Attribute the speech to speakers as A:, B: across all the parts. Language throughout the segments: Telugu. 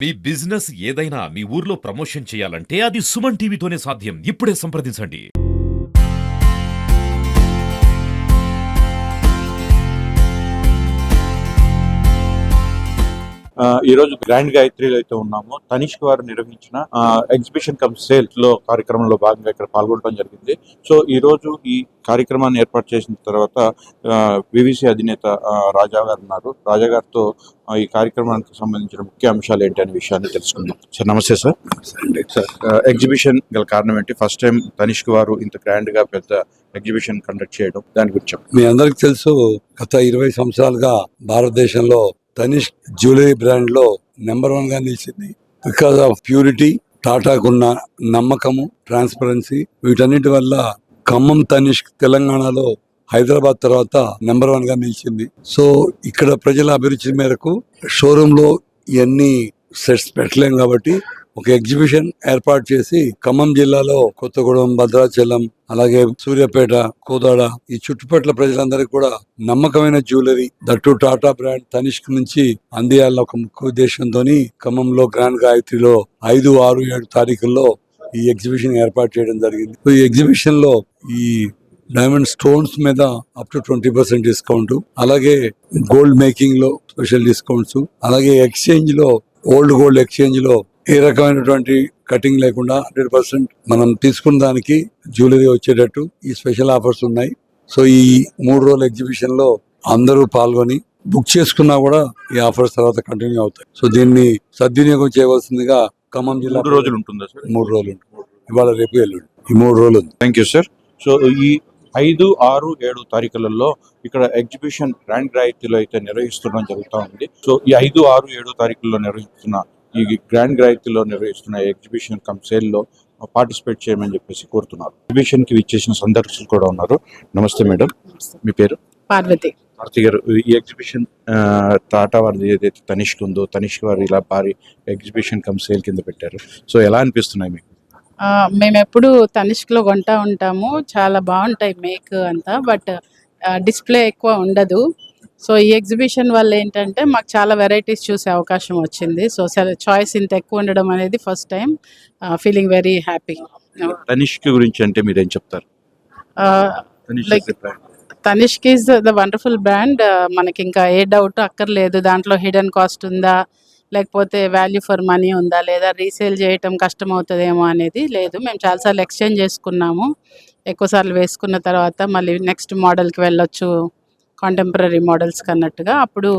A: మీ బిజినెస్ ఏదైనా మీ ఊర్లో ప్రమోషన్ చేయాలంటే అది సుమన్ టీవీతోనే సాధ్యం. ఇప్పుడే సంప్రదించండి.
B: ఈ రోజు గ్రాండ్ గాయత్రిలో అయితే ఉన్నాము. తనిష్క్ వారు నిర్వహించిన ఎగ్జిబిషన్ కమ్ సేల్ లో కార్యక్రమంలో భాగంగా ఇక్కడ పాల్గొనడం జరిగింది. సో ఈ రోజు ఈ కార్యక్రమాన్ని ఏర్పాటు చేసిన తర్వాత వివిసి అధినేత రాజా గారు ఉన్నారు. రాజా గారితో ఈ కార్యక్రమానికి సంబంధించిన ముఖ్య అంశాలు ఏంటి అనే విషయాన్ని తెలుసుకుందాం. సార్ నమస్తే సార్. సార్ ఎగ్జిబిషన్ గల కారణం ఏంటి? ఫస్ట్ టైం తనిష్క్ వారు ఇంత గ్రాండ్ గా పెద్ద ఎగ్జిబిషన్ కండక్ట్ చేయడం, దాని గురించి
C: మీ అందరికి తెలుసు, గత 20 సంవత్సరాలుగా భారతదేశంలో తనిష్క్ జ్యువెలరీ బ్రాండ్ లో నెంబర్ 1 గా నిలిచింది. బికాస్ ఆఫ్ ప్యూరిటీ, టాటాకున్న నమ్మకము, ట్రాన్స్పరెన్సీ, వీటన్నిటి వల్ల ఖమ్మం తనిష్క్ తెలంగాణలో హైదరాబాద్ తర్వాత నెంబర్ 1 గా నిలిచింది. సో ఇక్కడ ప్రజల అభిరుచి మేరకు షోరూమ్ లో ఇవన్నీ సెట్స్ పెట్టలేం కాబట్టి ఒక ఎగ్జిబిషన్ ఏర్పాటు చేసి ఖమ్మం జిల్లాలో కొత్తగూడెం, భద్రాచలం, అలాగే సూర్యాపేట, కోదాడ ఈ చుట్టుపక్కల ప్రజలందరికీ కూడా నమ్మకమైన jewellery, that Tata brand Tanishq నుంచి అందియాల ఒక ముఖ్య ఉద్దేశంతో ఖమ్మంలో గ్రాండ్ గాయత్రిలో 5, 6, 7 తారీఖుల్లో ఈ ఎగ్జిబిషన్ ఏర్పాటు చేయడం జరిగింది. ఈ ఎగ్జిబిషన్ లో ఈ డైమండ్ స్టోన్స్ మీద అప్ టు 20% డిస్కౌంట్, అలాగే గోల్డ్ మేకింగ్ లో స్పెషల్ డిస్కౌంట్స్, అలాగే ఎక్స్చేంజ్ లో ఓల్డ్ గోల్డ్ ఎక్స్చేంజ్ లో ఏ రకమైనటువంటి కటింగ్ లేకుండా 100% మనం తీసుకున్న దానికి జ్యువెలరీ వచ్చేటట్టు ఈ స్పెషల్ ఆఫర్స్ ఉన్నాయి. సో ఈ 3 రోజుల ఎగ్జిబిషన్ లో అందరూ పాల్గొని బుక్ చేసుకున్నా కూడా ఈ ఆఫర్స్ తర్వాత కంటిన్యూ అవుతాయి. సో దీన్ని సద్వినియోగం చేయవలసిందిగా ఖమ్మం జిల్లా
B: 3 రోజులు ఉంటుందా సార్?
C: 3 రోజులు ఉంటుంది. ఇవాళ రేపు ఎల్లుండి ఈ 3 రోజులు ఉంది.
B: Thank you sir. సో ఈ 5, 6, 7 తారీఖులలో ఇక్కడ ఎగ్జిబిషన్ గ్రాండ్ గాయత్రిలో అయితే నిర్వహిస్తుండడం జరుగుతూ ఉంది. సో ఈ 5, 6, 7 తారీఖుల్లో నిర్వహిస్తున్న ఈ గ్రాండ్ గాయత్రిలో నిర్వహిస్తున్న ఎగ్జిబిషన్ కమ్ సేల్ లో పార్టిసిపేట్ చేయమని చెప్పేసి కోరుతున్నారు. ఎగ్జిబిషన్ కి విచ్చేసిన సందర్శకులు కూడా ఉన్నారు. నమస్తే మేడం, మీ పేరు?
D: పార్వతి.
B: పార్వతి గారు, ఈ ఎగ్జిబిషన్ టాటా వారిది ఏదైతే తనిష్క్ ఉందో, తనిష్క్ వారు ఇలా భారీ ఎగ్జిబిషన్ కమ్ సేల్ కింద పెట్టారు. సో ఎలా అనిపిస్తున్నాయి మీకు?
D: మేము ఎప్పుడు తనిష్క్లో కొంటా ఉంటాము, చాలా బాగుంటాయి మేక్ అంతా, బట్ డిస్ప్లే ఎక్కువ ఉండదు. సో ఈ ఎగ్జిబిషన్ వల్ల ఏంటంటే మాకు చాలా వెరైటీస్ చూసే అవకాశం వచ్చింది. సో చాయిస్ ఇంత ఎక్కువ ఉండడం అనేది first time, feeling very happy.
B: Tanishq గురించి అంటే మీరేం చెప్తారు?
D: Like Tanishq is the wonderful brand. మనకి ఇంకా ఏ డౌట్ అక్కర్లేదు, దాంట్లో హిడెన్ కాస్ట్ ఉందా, లేకపోతే వాల్యూ ఫర్ మనీ ఉందా, లేదా రీసేల్ చేయటం కష్టం అవుతుందేమో అనేది లేదు. మేము చాలాసార్లు ఎక్స్చేంజ్ చేసుకున్నాము. ఎక్కువసార్లు వేసుకున్న తర్వాత మళ్ళీ నెక్స్ట్ మోడల్కి వెళ్ళొచ్చు, కాంటెంపరీ మోడల్స్కి అన్నట్టుగా. అప్పుడు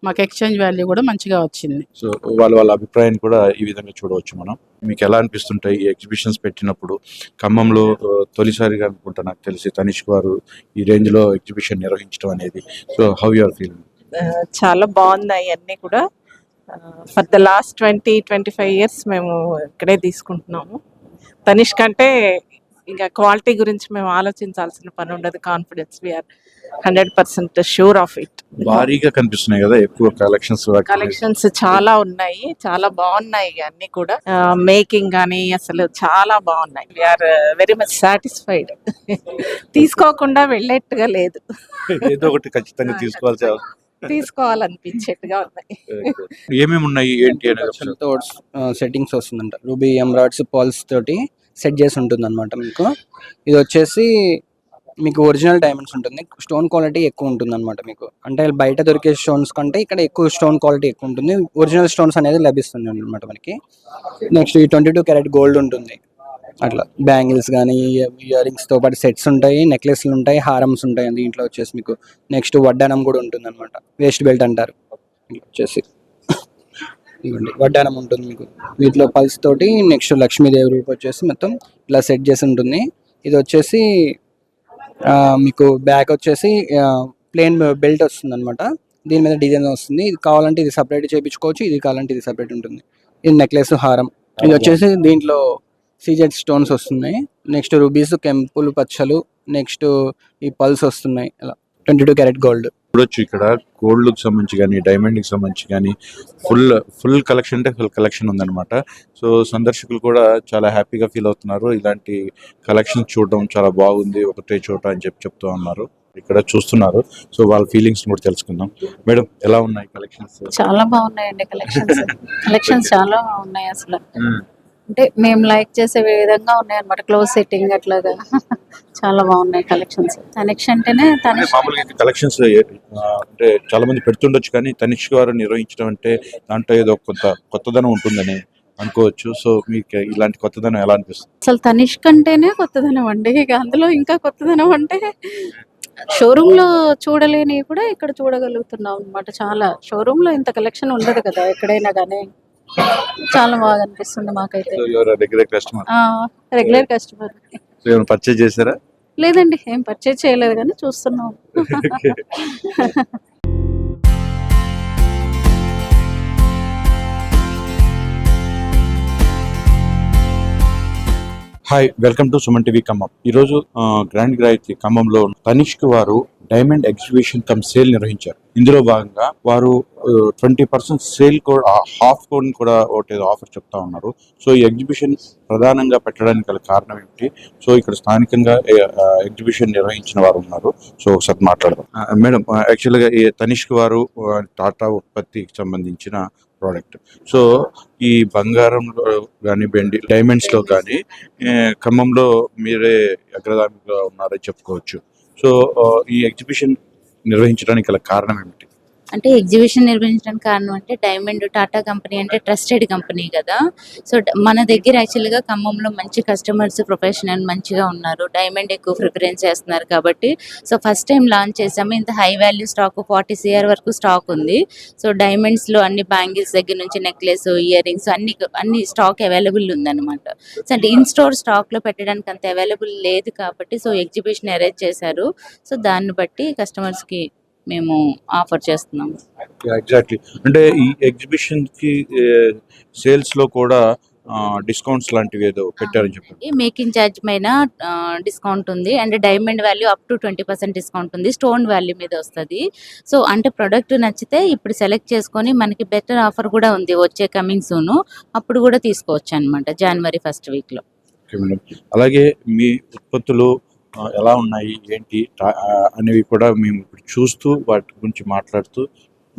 D: మాకు ఎక్స్చేంజ్ వాల్యూ కూడా మంచిగా వచ్చింది.
B: సో వాళ్ళ అభిప్రాయం కూడా ఈ విధంగా చూడవచ్చు మనం. మీకు ఎలా అనిపిస్తుంటాయి ఈ ఎగ్జిబిషన్స్ పెట్టినప్పుడు? ఖమ్మంలో తొలిసారిగా అనుకుంటా నాకు తెలిసి తనిష్క్ వారు ఈ రేంజ్ లో ఎగ్జిబిషన్ నిర్వహించడం అనేది. So how you are feeling?
E: చాలా బాగున్నాయి అన్నీ కూడా. ఫర్ ద లాస్ట్ 20-25 years మేము ఇక్కడే తీసుకుంటున్నాము. తనిష్క్ అంటే ఇంకా క్వాలిటీ గురించి మేము ఆలోచించాల్సిన పని ఉండదు. Confidence, we are 100% sure of it.
B: భారీగా కనిపిస్తున్నాయి కదా, ఎక్కువ కలెక్షన్స్
E: చాలా ఉన్నాయి, చాలా బాగున్నాయి అన్ని కూడా. మేకింగ్ కానీ అసలు చాలా బాగున్నాయి. We are very much satisfied. తీసుకోకుండా వెళ్ళేట్టుగా లేదు,
B: ఏదో ఒకటి ఖచ్చితంగా
E: తీసుకోవాలనిపించేట్టుగా ఉన్నాయి.
B: ఏమేమి ఉన్నాయి ఏంటి అనేది
F: సెట్టింగ్స్ వస్తుందంట. రూబీ ఎంబ్రాయిడ్స్ పర్ల్స్ తోటి సెట్ చేసి ఉంటుంది అనమాట. మీకు ఇది వచ్చేసి మీకు ఒరిజినల్ డైమండ్స్ ఉంటుంది. స్టోన్ క్వాలిటీ ఎక్కువ ఉంటుంది అనమాట. మీకు అంటే బయట దొరికే స్టోన్స్ కంటే ఇక్కడ ఎక్కువ స్టోన్ క్వాలిటీ ఎక్కువ ఉంటుంది. ఒరిజినల్ స్టోన్స్ అనేది లభిస్తుంది అనమాట మనకి. నెక్స్ట్ ఈ 22 క్యారెట్ గోల్డ్ ఉంటుంది. అట్లా బ్యాంగిల్స్ కానీ, ఇయర్ రింగ్స్తో పాటు సెట్స్ ఉంటాయి, నెక్లెస్లు ఉంటాయి, హారమ్స్ ఉంటాయి. దీంట్లో వచ్చేసి మీకు నెక్స్ట్ వడ్డానం కూడా ఉంటుంది అనమాట. వేస్ట్ బెల్ట్ అంటారు. వచ్చేసి ఇవ్వండి వడ్డానం ఉంటుంది మీకు. వీటిలో పల్స్ తోటి నెక్స్ట్ లక్ష్మీదేవి రూప్ వచ్చేసి మొత్తం ఇలా సెట్ చేసి ఉంటుంది. ఇది వచ్చేసి మీకు బ్యాక్ వచ్చేసి ప్లెయిన్ బెల్ట్ వస్తుంది అనమాట. దీని మీద డిజైన్ వస్తుంది. ఇది కావాలంటే ఇది సపరేట్ చేయించుకోవచ్చు, ఇది కావాలంటే ఇది సపరేట్ ఉంటుంది. ఇది నెక్లెస్, హారం. ఇది వచ్చేసి దీంట్లో సీజెడ్ స్టోన్స్ వస్తున్నాయి. నెక్స్ట్ రూబీస్, కెంపులు, పచ్చలు, నెక్స్ట్ ఈ పల్స్ వస్తున్నాయి. అలా 22 క్యారెట్ గోల్డ్
B: చూడొచ్చు. ఇక్కడ గోల్డ్ కి సంబంధించి కానీ, డైమండ్ కి సంబంధించి కానీ ఫుల్ కలెక్షన్ అంటే ఫుల్ కలెక్షన్ ఉందన్నమాట. సో సందర్శకులు కూడా చాలా హ్యాపీగా ఫీల్ అవుతున్నారు. ఇలాంటి కలెక్షన్ చూడడం చాలా బాగుంది ఒకటే చోట అని చెప్తూ ఉన్నారు. ఇక్కడ చూస్తున్నారు. సో వాళ్ళ ఫీలింగ్స్ కూడా తెలుసుకుందాం. మేడం, ఎలా ఉన్నాయి కలెక్షన్స్?
G: చాలా బాగున్నాయండి కలెక్షన్స్. కలెక్షన్స్ చాలా బాగున్నాయి అసలు. అంటే మేము లైక్ చేసే విధంగా ఉన్నాయి అన్నమాట. క్లోజ్ సెట్టింగ్ అట్లాగా చాలా బాగున్నాయి కలెక్షన్స్. తనిష్క్ అంటేనే తనిష్క్.
B: మామూలుగా కలెక్షన్స్ అంటే చాలా మంది పెడుతుండొచ్చు, కానీ తనిష్క్ వారు నిర్వహించడం అంటే దాంట్లో ఏదో కొత్తదనం ఉంటుందని అనుకోవచ్చు. సో మీకు ఇలాంటి కొత్తదనం ఎలా అనిపిస్తుంది?
G: అసలు తనిష్క్ అంటేనే కొత్తదనం అండి. ఇక అందులో ఇంకా కొత్తదనం అంటే షోరూమ్ లో చూడలేని కూడా ఇక్కడ చూడగలుగుతున్నాం అన్నమాట. చాలా షోరూమ్ లో ఇంత కలెక్షన్ ఉండదు కదా ఎక్కడైనా కానీ. చాలా బాగా అనిపిస్తుంది మాకైతే.
B: Regular customer?
G: Regular customer.
B: Purchase చేశారా?
G: లేదండి, ఏం పర్చేజ్ చేయలేదు కానీ చూస్తున్నాం.
B: Hi, welcome to Suman TV Khammam. ఈరోజు గ్రాండ్ గాయత్రి ఖమ్మంలో తనిష్క్ వారు డైమండ్ ఎగ్జిబిషన్ కమ్ సేల్ నిర్వహించారు. ఇందులో భాగంగా వారు 20% సేల్ కోడ్, హాఫ్ కోడ్ కూడా ఒకటి ఆఫర్ చెప్తా ఉన్నారు. సో ఈ ఎగ్జిబిషన్ ప్రధానంగా పెట్టడానికి గల కారణం ఏమిటి? సో ఇక్కడ స్థానికంగా ఎగ్జిబిషన్ నిర్వహించిన వారు ఉన్నారు. సో ఒకసారి మాట్లాడదాం. మేడం, యాక్చువల్గా ఈ తనిష్క్ వారు టాటా ఉత్పత్తికి సంబంధించిన ప్రోడక్ట్. సో ఈ బంగారంలో కానీ, వెండి, డైమండ్స్ లో కానీ ఖమ్మంలో మీరే అగ్రగామిగా ఉన్నారని చెప్పుకోవచ్చు. సో ఈ ఎగ్జిబిషన్ నిర్వహించడానికి గల కారణం ఏమిటి?
H: అంటే ఎగ్జిబిషన్ నిర్వహించడానికి కారణం అంటే డైమండ్ టాటా కంపెనీ అంటే ట్రస్టెడ్ కంపెనీ కదా. సో మన దగ్గర యాక్చువల్గా ఖమ్మంలో మంచి కస్టమర్స్, ప్రొఫెషనల్ మంచిగా ఉన్నారు. డైమండ్ ఎక్కువ ప్రిఫరెన్స్ చేస్తున్నారు కాబట్టి సో ఫస్ట్ టైం లాంచ్ చేసాము. ఇంత హై వాల్యూ స్టాక్ 40 CR వరకు స్టాక్ ఉంది. సో డైమండ్స్లో అన్ని బ్యాంగిల్స్ దగ్గర నుంచి నెక్లెస్, ఇయర్ రింగ్స్ అన్ని స్టాక్ అవైలబుల్ ఉందన్నమాట. సో అంటే ఇన్ స్టోర్ స్టాక్లో పెట్టడానికి అంత అవైలబుల్ లేదు కాబట్టి సో ఎగ్జిబిషన్ అరేంజ్ చేశారు. సో దాన్ని బట్టి కస్టమర్స్కి మేము ఆఫర్ చేస్తున్నాము.
B: ఎగ్జాక్ట్లీ. అంటే ఈ ఎగ్జిబిషన్ కి సేల్స్ లో కూడా డిస్కౌంట్స్ లాంటివి ఏదో పెట్టారని చెప్పండి.
H: మేకింగ్ ఛార్జ్ పైన డిస్కౌంట్ ఉంది. And diamond value up to 20% discount ఉంది. స్టోన్ వాల్యూ మీద వస్తుంది. సో అంటే ప్రొడక్ట్ నచ్చితే ఇప్పుడు సెలెక్ట్ చేసుకొని మనకి బెటర్ ఆఫర్ కూడా ఉంది వచ్చే కమింగ్ సూన్. అప్పుడు కూడా తీసుకోవచ్చు అనమాట January 1st వీక్లో.
B: అలాగే మీ ఉత్పత్తులు ఎలా ఉన్నాయి, ఏంటి అనేవి కూడా మేము ఇప్పుడు చూస్తూ వాటి గురించి మాట్లాడుతూ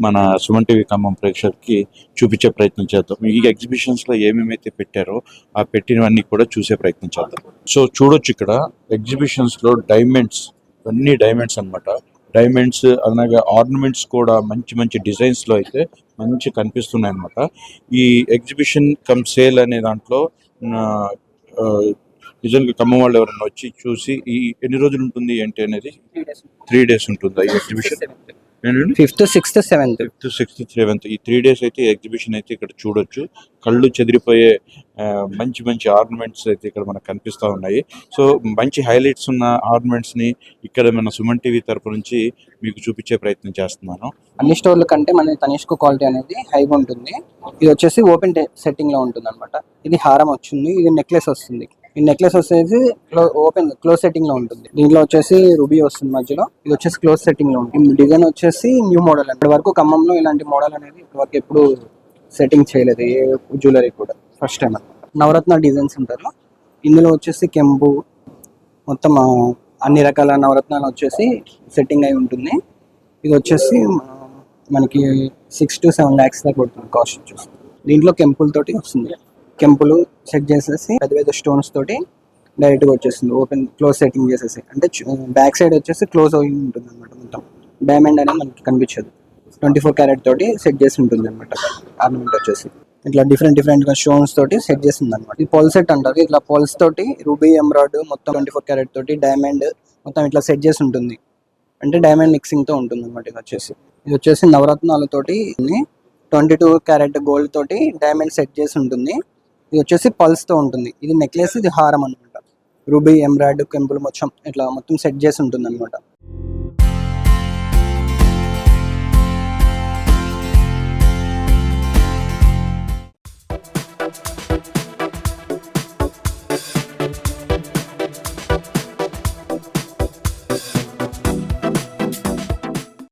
B: మన సుమన్ టీవీ ఖమ్మం ప్రేక్షకులకి చూపించే ప్రయత్నం చేద్దాం. ఈ ఎగ్జిబిషన్స్లో ఏమేమైతే పెట్టారో ఆ పెట్టినవన్నీ కూడా చూసే ప్రయత్నం చేద్దాం. సో చూడొచ్చు, ఇక్కడ ఎగ్జిబిషన్స్లో డైమండ్స్, అన్ని డైమండ్స్ అనమాట. డైమండ్స్ అలాగే ఆర్నమెంట్స్ కూడా మంచి మంచి డిజైన్స్లో అయితే మంచి కనిపిస్తున్నాయి అనమాట. ఈ ఎగ్జిబిషన్ కమ్ సేల్ అనే దాంట్లో నిజంగా ఖమ్మం వాళ్ళు ఎవరైనా వచ్చి చూసి ఈ ఎన్ని రోజులు ఉంటుంది ఏంటి అనేది 3 days ఉంటుందా ఈ exhibition?
F: 5th, 6th, 7th.
B: 5th, 6th, 7th ఈ 3 days అయితే ఎగ్జిబిషన్ అయితే ఇక్కడ చూడొచ్చు. కళ్ళు చెదిరిపోయే మంచి మంచి ఆర్నమెంట్స్ అయితే ఇక్కడ మనకు కనిపిస్తూ ఉన్నాయి. సో మంచి హైలైట్స్ ఉన్న ఆర్నమెంట్స్ని ఇక్కడ మన సుమన్ టీవీ తరపు నుంచి మీకు చూపించే ప్రయత్నం చేస్తున్నాను.
F: అన్ని స్టోర్ల కంటే మన తనిష్క్ క్వాలిటీ అనేది హైగా ఉంటుంది. ఇది వచ్చేసి ఓపెన్ సెట్టింగ్ లో ఉంటుంది అనమాట. ఇది హారం వచ్చింది, ఇది నెక్లెస్ వస్తుంది. ఈ నెక్లెస్ వచ్చేసి క్లోజ్ సెట్టింగ్ లో ఉంటుంది. దీంట్లో వచ్చేసి రూబీ వస్తుంది మధ్యలో. ఇది వచ్చేసి క్లోజ్ సెట్టింగ్ లో ఉంటుంది. డిజైన్ వచ్చేసి న్యూ మోడల్. ఇప్పటి వరకు ఖమ్మంలో ఇలాంటి మోడల్ అనేది ఇప్పటివరకు ఎప్పుడు సెట్టింగ్ చేయలేదు ఏ జ్యువెలరీ కూడా. ఫస్ట్ టైం అనమాట. నవరత్న డిజైన్స్ ఉంటారు. ఇందులో వచ్చేసి కెంపు మొత్తం అన్ని రకాల నవరత్నాలు వచ్చేసి సెట్టింగ్ అయి ఉంటుంది. ఇది వచ్చేసి మనకి 6 to 7 lakhs దాకా పడుతుంది కాస్ట్ వచ్చేసి. దీంట్లో కెంపులతోటి వస్తుంది. కెంపులు సెట్ చేసేసి పెద్ద పెద్ద స్టోన్స్ తోటి డైరెక్ట్గా వచ్చేస్తుంది. ఓపెన్ క్లోజ్ సెట్టింగ్ చేసేసి అంటే బ్యాక్ సైడ్ వచ్చేసి క్లోజ్ అయి ఉంటుంది అనమాట. మొత్తం డైమండ్ అనేది మనకి కనిపించదు. 24 క్యారెట్ తోటి సెట్ చేసి ఉంటుంది అనమాట. ఆర్నమెంట్ వచ్చేసి ఇట్లా డిఫరెంట్ గా స్టోన్స్ తోటి సెట్ చేసింది అనమాట. ఇది పోల్ సెట్ అంటారు. ఇట్లా పోల్స్ తోటి రూబీ, ఎమరాల్డ్ మొత్తం 24 క్యారెట్ తోటి డైమండ్ మొత్తం ఇట్లా సెట్ చేసి ఉంటుంది. అంటే డైమండ్ మిక్సింగ్ తో ఉంటుంది అనమాట. ఇది వచ్చేసి నవరత్నాలతోటి 22 క్యారెట్ గోల్డ్ తోటి డైమండ్ సెట్ చేసి ఉంటుంది. ఇది వచ్చేసి పల్స్ తో ఉంటుంది. ఇది నెక్లెస్, ఇది హారం అనమాట. రూబీ, ఎమరాల్డ్, కెంపుల్ మొత్తం ఇట్లా మొత్తం సెట్ చేసి ఉంటుంది అనమాట.